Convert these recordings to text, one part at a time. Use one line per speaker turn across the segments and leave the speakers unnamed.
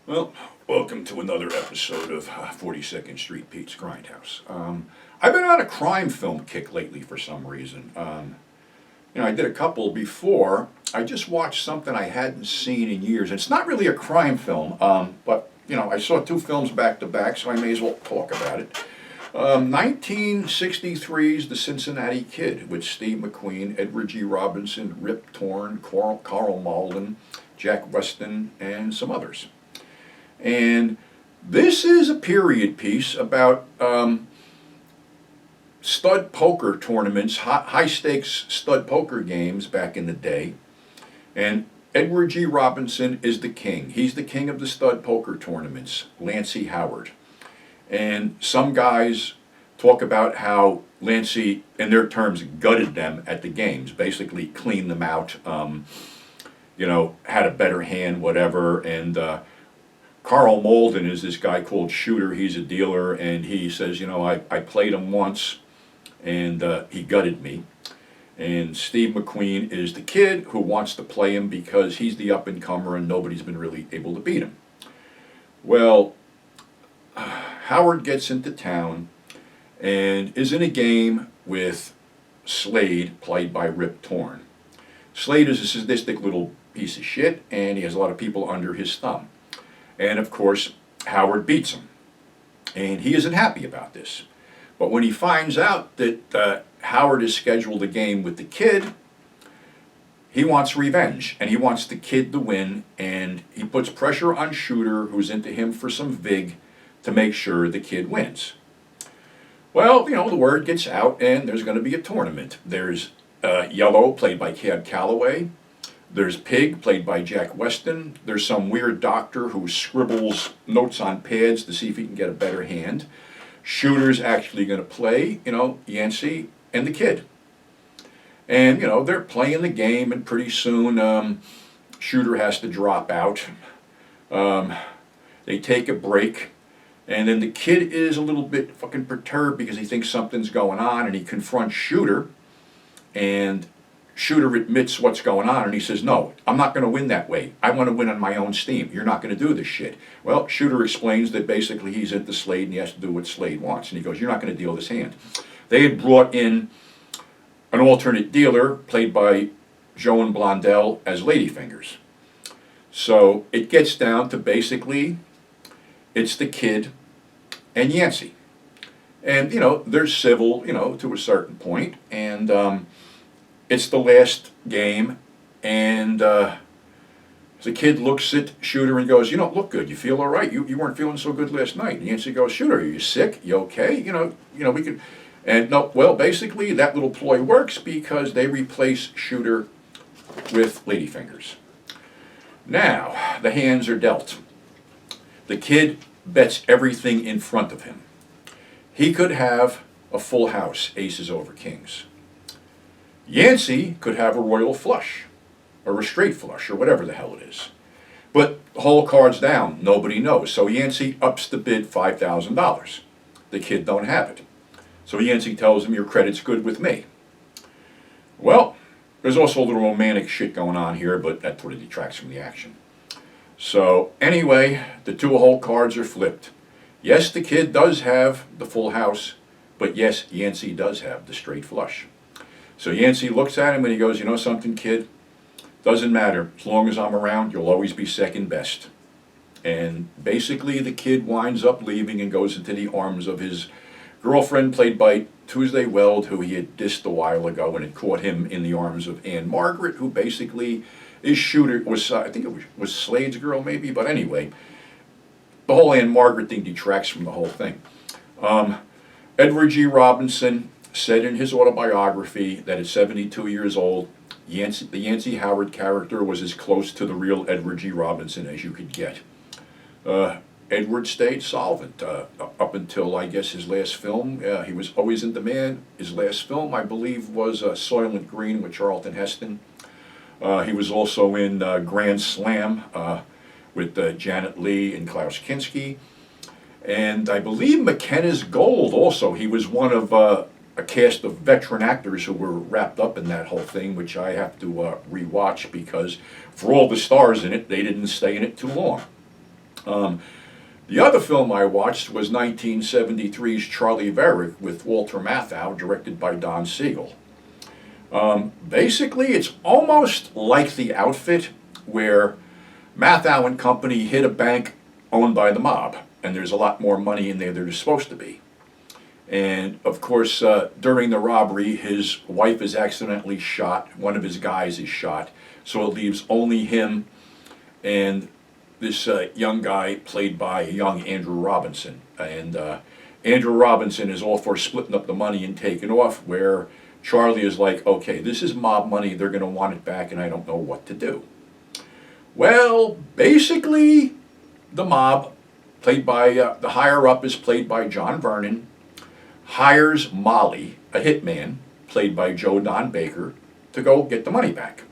Well, welcome to another episode of 42nd Street Pete's Grindhouse. I've been on a crime film kick lately for some reason. I did a couple before. I just watched something I hadn't seen in years. It's not really a crime film, but I saw two films back to back, so I may as well talk about it. 1963's The Cincinnati Kid with Steve McQueen, Edward G. Robinson, Rip Torn, Carl Malden, Jack Weston, and some others. And this is a period piece about stud poker tournaments, high stakes stud poker games back in the day. And Edward G. Robinson is the king. He's the king of the stud poker tournaments, Yancy Howard. And some guys talk about how Yancy, in their terms, gutted them at the games, basically cleaned them out, had a better hand, whatever. And Carl Malden is this guy called Shooter. He's a dealer, and he says, I played him once, and he gutted me. And Steve McQueen is the kid who wants to play him because he's the up-and-comer and nobody's been really able to beat him. Well, Howard gets into town and is in a game with Slade, played by Rip Torn. Slade is a sadistic little piece of shit, and he has a lot of people under his thumb. And of course, Howard beats him. And he isn't happy about this. But when he finds out that Howard has scheduled a game with the kid, he wants revenge. And he wants the kid to win. And he puts pressure on Shooter, who's into him for some vig, to make sure the kid wins. Well, the word gets out and there's going to be a tournament. There's Yellow, played by Cad Calloway. There's Pig, played by Jack Weston. There's some weird doctor who scribbles notes on pads to see if he can get a better hand. Shooter's actually going to play, Yancy and the kid. And, they're playing the game, and pretty soon Shooter has to drop out. They take a break, and then the kid is a little bit fucking perturbed because he thinks something's going on, and he confronts Shooter, and Shooter admits what's going on, and he says, no, I'm not going to win that way. I want to win on my own steam. You're not going to do this shit. Well, Shooter explains that basically he's into Slade and he has to do what Slade wants. And he goes, you're not going to deal this hand. They had brought in an alternate dealer, played by Joan Blondell, as Ladyfingers. So it gets down to basically it's the kid and Yancy. And, they're civil, to a certain point. And it's the last game, and the kid looks at Shooter and goes, you don't look good. You feel all right. You weren't feeling so good last night. And Yancy goes, Shooter, are you sick? You okay? We could. And no, well, basically that little ploy works because they replace Shooter with Ladyfingers. Now, the hands are dealt. The kid bets everything in front of him. He could have a full house, aces over kings. Yancy could have a royal flush, or a straight flush, or whatever the hell it is. But the whole card's down, nobody knows. So Yancy ups the bid $5,000. The kid don't have it. So Yancy tells him, your credit's good with me. Well, there's also a little romantic shit going on here, but that sort of detracts from the action. So anyway, the two whole cards are flipped. Yes, the kid does have the full house, but yes, Yancy does have the straight flush. So Yancy looks at him and he goes, you know something, kid? Doesn't matter. As long as I'm around, you'll always be second best. And basically the kid winds up leaving and goes into the arms of his girlfriend, played by Tuesday Weld, who he had dissed a while ago, and had caught him in the arms of Anne Margaret, who basically is Shooter, I think it was Slade's girl maybe, but anyway, the whole Anne Margaret thing detracts from the whole thing. Edward G. Robinson said in his autobiography that at 72 years old, the Yancy Howard character was as close to the real Edward G. Robinson as you could get. Edward stayed solvent up until, I guess, his last film. He was always in demand. His last film, I believe, was Soylent Green with Charlton Heston. He was also in Grand Slam with Janet Leigh and Klaus Kinski. And I believe McKenna's Gold also. He was one of a cast of veteran actors who were wrapped up in that whole thing, which I have to rewatch because for all the stars in it, they didn't stay in it too long. The other film I watched was 1973's Charley Varrick with Walter Matthau, directed by Don Siegel. Basically, it's almost like The Outfit, where Matthau and company hit a bank owned by the mob, and there's a lot more money in there than there's supposed to be. And of course, during the robbery, his wife is accidentally shot. One of his guys is shot, so it leaves only him and this young guy played by young Andrew Robinson. And Andrew Robinson is all for splitting up the money and taking off, where Charley is like, okay, this is mob money, they're going to want it back, and I don't know what to do. Well, basically, the mob, played by, the higher-up is played by John Vernon, hires Molly, a hitman, played by Joe Don Baker, to go get the money back.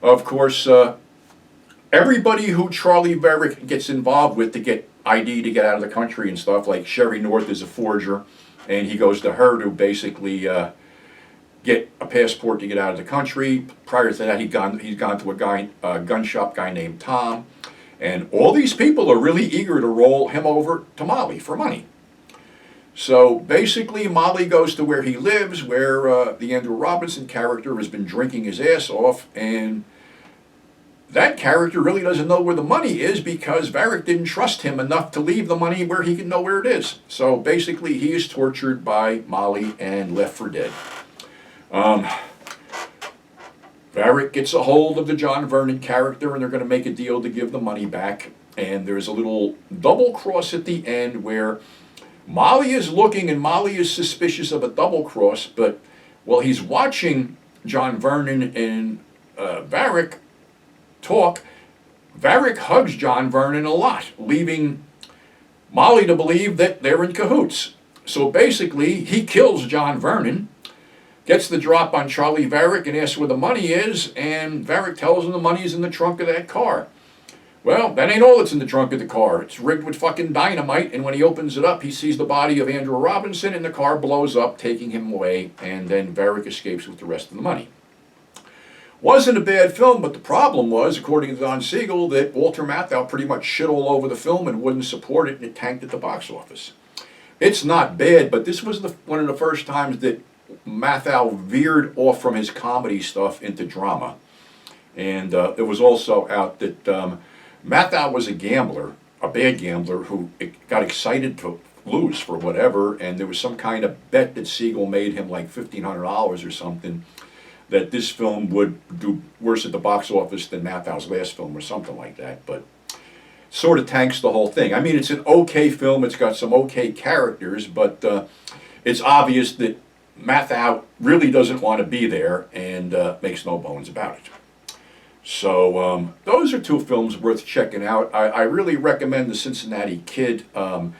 Of course, everybody who Charley Varrick gets involved with to get ID to get out of the country and stuff, like Sherry North is a forger, and he goes to her to basically get a passport to get out of the country. Prior to that, he's gone to a gun shop guy named Tom, and all these people are really eager to roll him over to Molly for money. So basically, Molly goes to where he lives, where the Andrew Robinson character has been drinking his ass off, and that character really doesn't know where the money is because Varrick didn't trust him enough to leave the money where he can know where it is. So basically, he is tortured by Molly and left for dead. Varrick gets a hold of the John Vernon character, and they're going to make a deal to give the money back. And there's a little double cross at the end where Molly is looking, and Molly is suspicious of a double cross, but while he's watching John Vernon and Varrick talk, Varrick hugs John Vernon a lot, leaving Molly to believe that they're in cahoots. So basically, he kills John Vernon, gets the drop on Charley Varrick and asks where the money is, and Varrick tells him the money is in the trunk of that car. Well, that ain't all that's in the trunk of the car. It's rigged with fucking dynamite, and when he opens it up, he sees the body of Andrew Robinson, and the car blows up, taking him away, and then Varrick escapes with the rest of the money. Wasn't a bad film, but the problem was, according to Don Siegel, that Walter Matthau pretty much shit all over the film and wouldn't support it, and it tanked at the box office. It's not bad, but this was one of the first times that Matthau veered off from his comedy stuff into drama. And it was also out that Matthau was a gambler, a bad gambler, who got excited to lose for whatever, and there was some kind of bet that Siegel made him like $1,500 or something, that this film would do worse at the box office than Mathau's last film or something like that, but sort of tanks the whole thing. I mean, it's an okay film, it's got some okay characters, but it's obvious that Matthau really doesn't want to be there and makes no bones about it. So those are two films worth checking out. I really recommend The Cincinnati Kid. You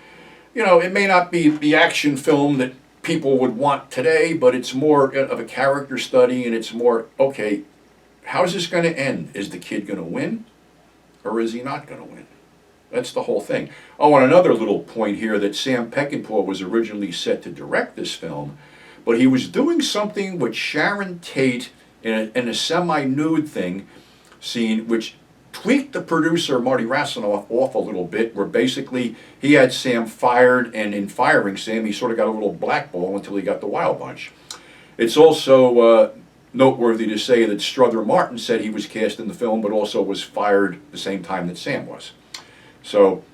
know, it may not be the action film that people would want today, but it's more of a character study, and it's more, okay, how's this going to end? Is the kid going to win, or is he not going to win? That's the whole thing. Oh, and another little point here, that Sam Peckinpah was originally set to direct this film, but he was doing something with Sharon Tate in a semi-nude scene, which tweaked the producer, Marty Rasinoff, off a little bit, where basically he had Sam fired, and in firing Sam, he sort of got a little blackball until he got the Wild Bunch. It's also noteworthy to say that Strother Martin said he was cast in the film, but also was fired the same time that Sam was. So,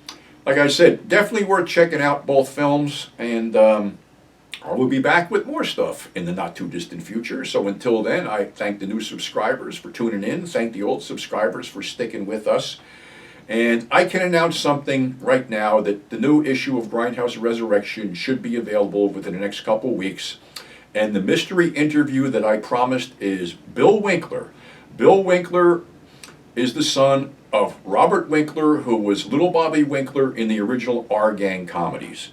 like I said, definitely worth checking out both films, and I will be back with more stuff in the not-too-distant future. So until then, I thank the new subscribers for tuning in, thank the old subscribers for sticking with us. And I can announce something right now, that the new issue of Grindhouse Resurrection should be available within the next couple weeks. And the mystery interview that I promised is Bill Winkler. Bill Winkler is the son of Robert Winkler, who was Little Bobby Winkler in the original R-Gang comedies.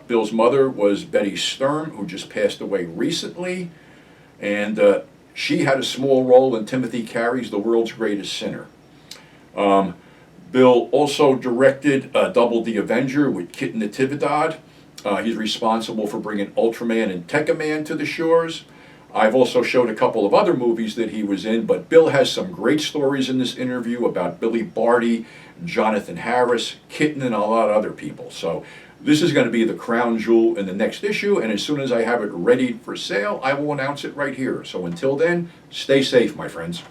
Bill's mother was Betty Sturm, who just passed away recently, and she had a small role in Timothy Carey's The World's Greatest Sinner. Bill also directed Double the Avenger with Kit Natividad. He's responsible for bringing Ultraman and Tekkaman to the shores. I've also showed a couple of other movies that he was in, but Bill has some great stories in this interview about Billy Barty, Jonathan Harris, Kitten, and a lot of other people. So this is going to be the crown jewel in the next issue, and as soon as I have it ready for sale, I will announce it right here. So until then, stay safe, my friends.